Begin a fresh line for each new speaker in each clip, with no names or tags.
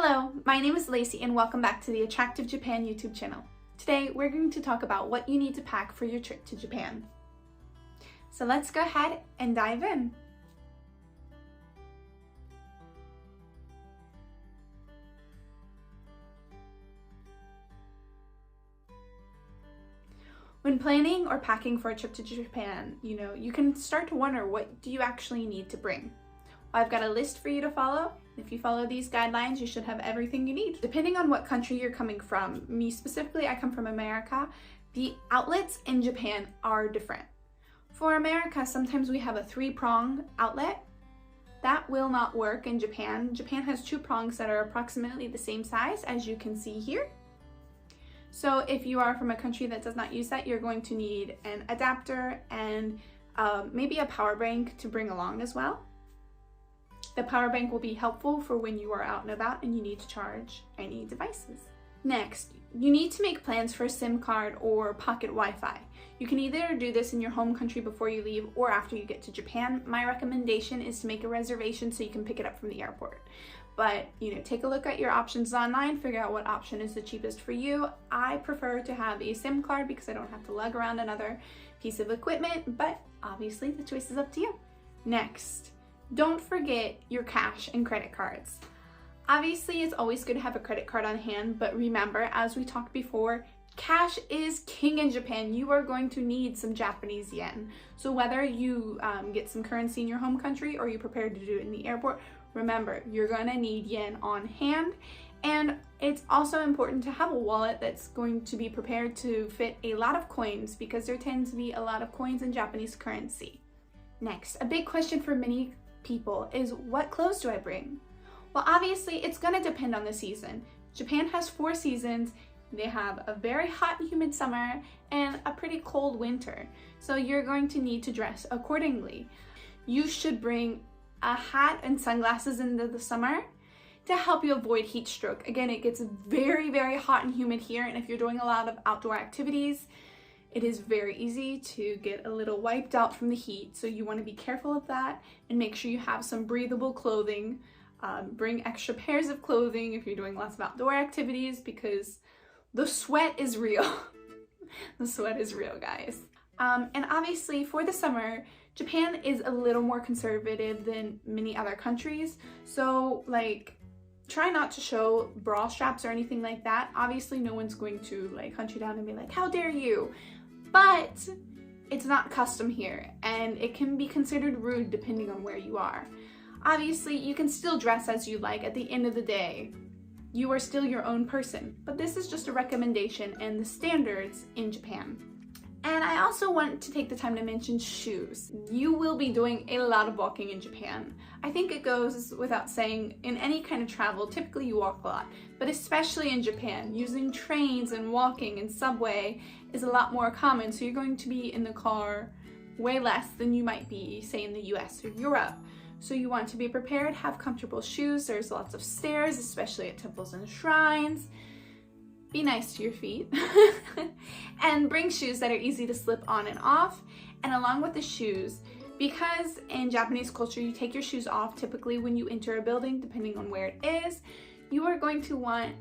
Hello, my name is Lacey and welcome back to the Attractive Japan YouTube channel. Today we're going to talk about what you need to pack for your trip to Japan. So let's go ahead and dive in. When planning or packing for a trip to Japan, you can start to wonder, what do you actually need to bring? Well, I've got a list for you to follow. If you follow these guidelines, you should have everything you need. Depending on what country you're coming from, me specifically, I come from America, the outlets in Japan are different. For America, sometimes we have a 3-prong outlet. That will not work in Japan. Japan has 2 prongs that are approximately the same size, as you can see here. So if you are from a country that does not use that, you're going to need an adapter and maybe a power bank to bring along as well. The power bank will be helpful for when you are out and about and you need to charge any devices. Next, you need to make plans for a SIM card or pocket Wi-Fi. You can either do this in your home country before you leave or after you get to Japan. My recommendation is to make a reservation so you can pick it up from the airport. But, take a look at your options online, figure out what option is the cheapest for you. I prefer to have a SIM card because I don't have to lug around another piece of equipment, but obviously the choice is up to you. Next, don't forget your cash and credit cards. Obviously, it's always good to have a credit card on hand, but remember, as we talked before, cash is king in Japan. You are going to need some Japanese yen. So whether you get some currency in your home country or you're prepared to do it in the airport, remember, you're gonna need yen on hand. And it's also important to have a wallet that's going to be prepared to fit a lot of coins because there tends to be a lot of coins in Japanese currency. Next, a big question for many people is, what clothes do I bring? Well, obviously it's going to depend on the season. Japan has 4 seasons. They have a very hot and humid summer and a pretty cold winter. So you're going to need to dress accordingly. You should bring a hat and sunglasses in the summer to help you avoid heat stroke. Again, it gets very, very hot and humid here, and if you're doing a lot of outdoor activities, it is very easy to get a little wiped out from the heat, so you want to be careful of that and make sure you have some breathable clothing. Bring extra pairs of clothing if you're doing lots of outdoor activities because the sweat is real. The sweat is real, guys. And obviously for the summer, Japan is a little more conservative than many other countries, so try not to show bra straps or anything like that. Obviously no one's going to hunt you down and be like, how dare you? But it's not custom here and it can be considered rude depending on where you are. Obviously you can still dress as you like. At the end of the day, you are still your own person, but this is just a recommendation and the standards in Japan. And I also want to take the time to mention shoes. You will be doing a lot of walking in Japan. I think it goes without saying, in any kind of travel, typically you walk a lot, but especially in Japan, using trains and walking and subway is a lot more common, so you're going to be in the car way less than you might be, say, in the US or Europe. So you want to be prepared, have comfortable shoes. There's lots of stairs, especially at temples and shrines. Be nice to your feet and bring shoes that are easy to slip on and off. And along with the shoes, because in Japanese culture you take your shoes off typically when you enter a building, depending on where it is, you are going to want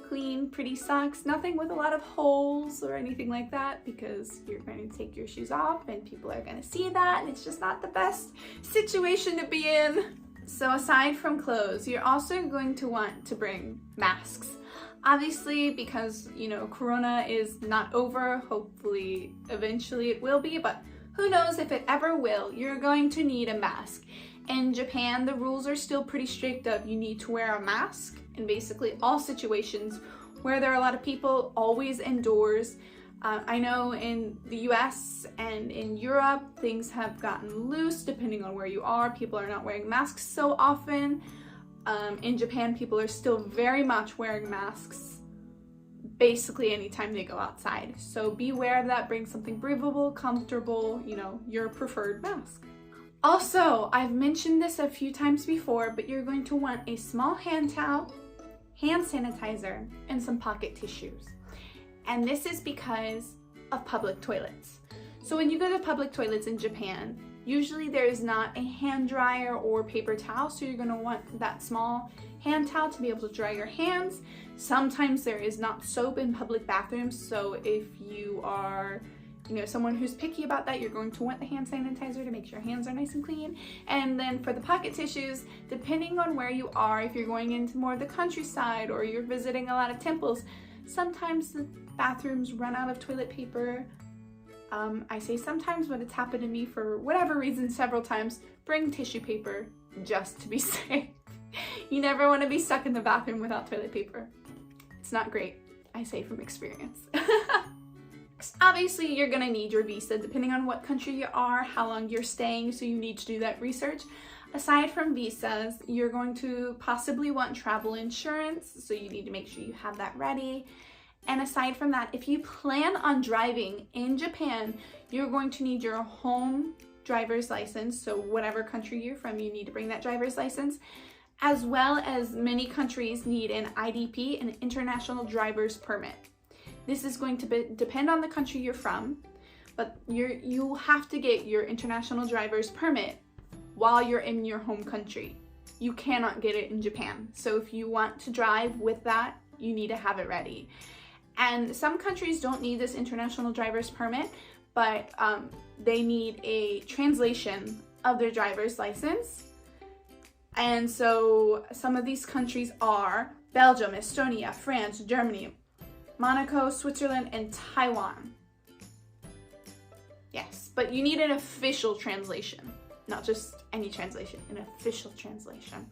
clean, pretty socks, nothing with a lot of holes or anything like that, because you're going to take your shoes off and people are going to see that, and it's just not the best situation to be in. So aside from clothes, you're also going to want to bring masks. Obviously, because, Corona is not over, hopefully eventually it will be, but who knows if it ever will, you're going to need a mask. In Japan, the rules are still pretty strict of you need to wear a mask in basically all situations where there are a lot of people, always indoors. I know in the US and in Europe, things have gotten loose depending on where you are. People are not wearing masks so often. In Japan, people are still very much wearing masks basically anytime they go outside. So be aware of that. Bring something breathable, comfortable, your preferred mask. Also, I've mentioned this a few times before, but you're going to want a small hand towel, hand sanitizer, and some pocket tissues. And this is because of public toilets. So when you go to public toilets in Japan, usually there is not a hand dryer or paper towel, so you're going to want that small hand towel to be able to dry your hands. Sometimes there is not soap in public bathrooms, so if you are someone who's picky about that, you're going to want the hand sanitizer to make sure your hands are nice and clean. And then for the pocket tissues, depending on where you are, if you're going into more of the countryside or you're visiting a lot of temples, sometimes the bathrooms run out of toilet paper. I say sometimes, but it's happened to me for whatever reason several times. Bring tissue paper just to be safe. You never want to be stuck in the bathroom without toilet paper. It's not great, I say from experience. Obviously, you're going to need your visa depending on what country you are, how long you're staying, so you need to do that research. Aside from visas, you're going to possibly want travel insurance, so you need to make sure you have that ready. And aside from that, if you plan on driving in Japan, you're going to need your home driver's license, so whatever country you're from, you need to bring that driver's license, as well as many countries need an IDP, an international driver's permit. This is going to depend on the country you're from, but you have to get your international driver's permit while you're in your home country. You cannot get it in Japan. So if you want to drive with that, you need to have it ready. And some countries don't need this international driver's permit, but they need a translation of their driver's license. And so some of these countries are Belgium, Estonia, France, Germany, Monaco, Switzerland, and Taiwan. Yes, but you need an official translation, not just any translation, an official translation.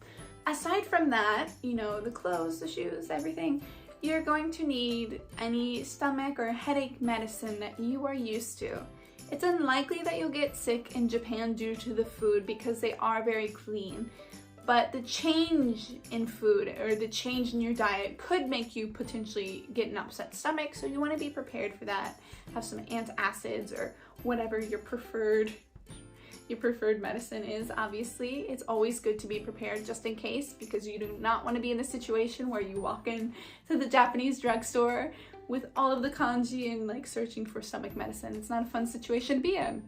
Aside from that, the clothes, the shoes, everything, you're going to need any stomach or headache medicine that you are used to. It's unlikely that you'll get sick in Japan due to the food because they are very clean. But the change in food or the change in your diet could make you potentially get an upset stomach, so you want to be prepared for that. Have some antacids or whatever your preferred medicine is. Obviously, it's always good to be prepared just in case, because you do not want to be in a situation where you walk in to the Japanese drugstore with all of the kanji and searching for stomach medicine. It's not a fun situation to be in.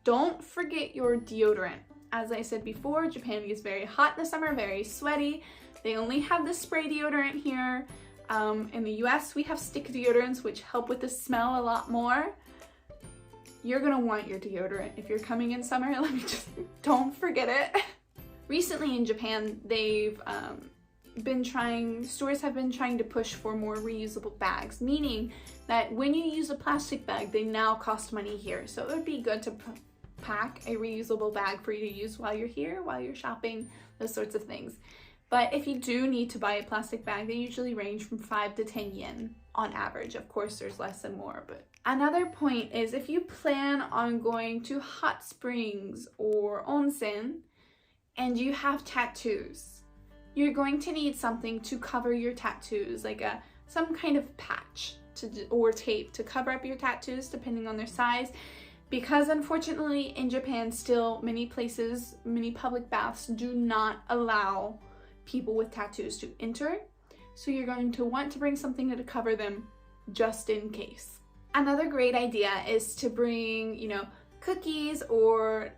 Don't forget your deodorant. As I said before, Japan gets very hot in the summer, very sweaty. They only have the spray deodorant here. In the US, we have stick deodorants, which help with the smell a lot more. You're gonna want your deodorant if you're coming in summer. Don't forget it. Recently in Japan, stores have been trying to push for more reusable bags, meaning that when you use a plastic bag, they now cost money here. So it would be good to pack a reusable bag for you to use while you're here, while you're shopping, those sorts of things. But if you do need to buy a plastic bag, they usually range from 5 to 10 yen on average. Of course, there's less and more, but another point is if you plan on going to hot springs or onsen and you have tattoos, you're going to need something to cover your tattoos, like some kind of patch or tape to cover up your tattoos depending on their size. Because unfortunately in Japan still many places, many public baths do not allow people with tattoos to enter. So you're going to want to bring something to cover them just in case. Another great idea is to bring, cookies or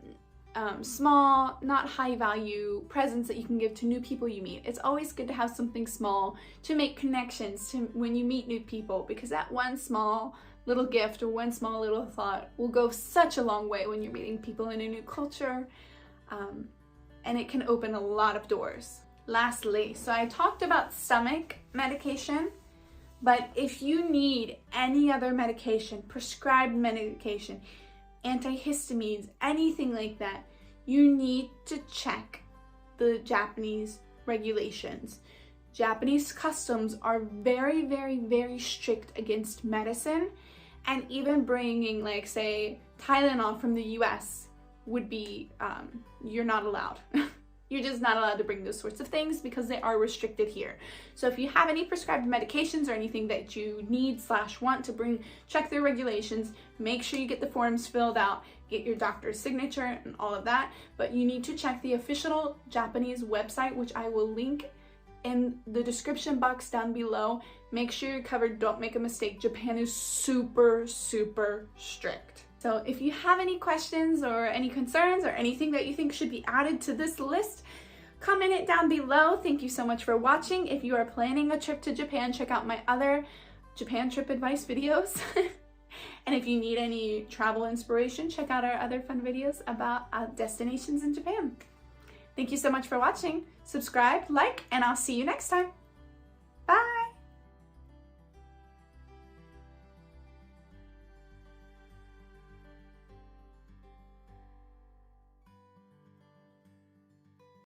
small, not high value presents that you can give to new people you meet. It's always good to have something small to make connections to when you meet new people, because that one small little gift or one small little thought will go such a long way when you're meeting people in a new culture, and it can open a lot of doors. Lastly, so I talked about stomach medication, but if you need any other medication, prescribed medication, antihistamines, anything like that, you need to check the Japanese regulations. Japanese customs are very, very, very strict against medicine, and even bringing, say, Tylenol from the US would be, you're not allowed. You're just not allowed to bring those sorts of things because they are restricted here. So if you have any prescribed medications or anything that you need/want to bring, check their regulations, make sure you get the forms filled out, get your doctor's signature and all of that. But you need to check the official Japanese website, which I will link in the description box down below. Make sure you're covered, don't make a mistake. Japan is super, super strict. So if you have any questions or any concerns or anything that you think should be added to this list, comment it down below. Thank you so much for watching. If you are planning a trip to Japan, check out my other Japan trip advice videos. And if you need any travel inspiration, check out our other fun videos about destinations in Japan. Thank you so much for watching. Subscribe, like, and I'll see you next time.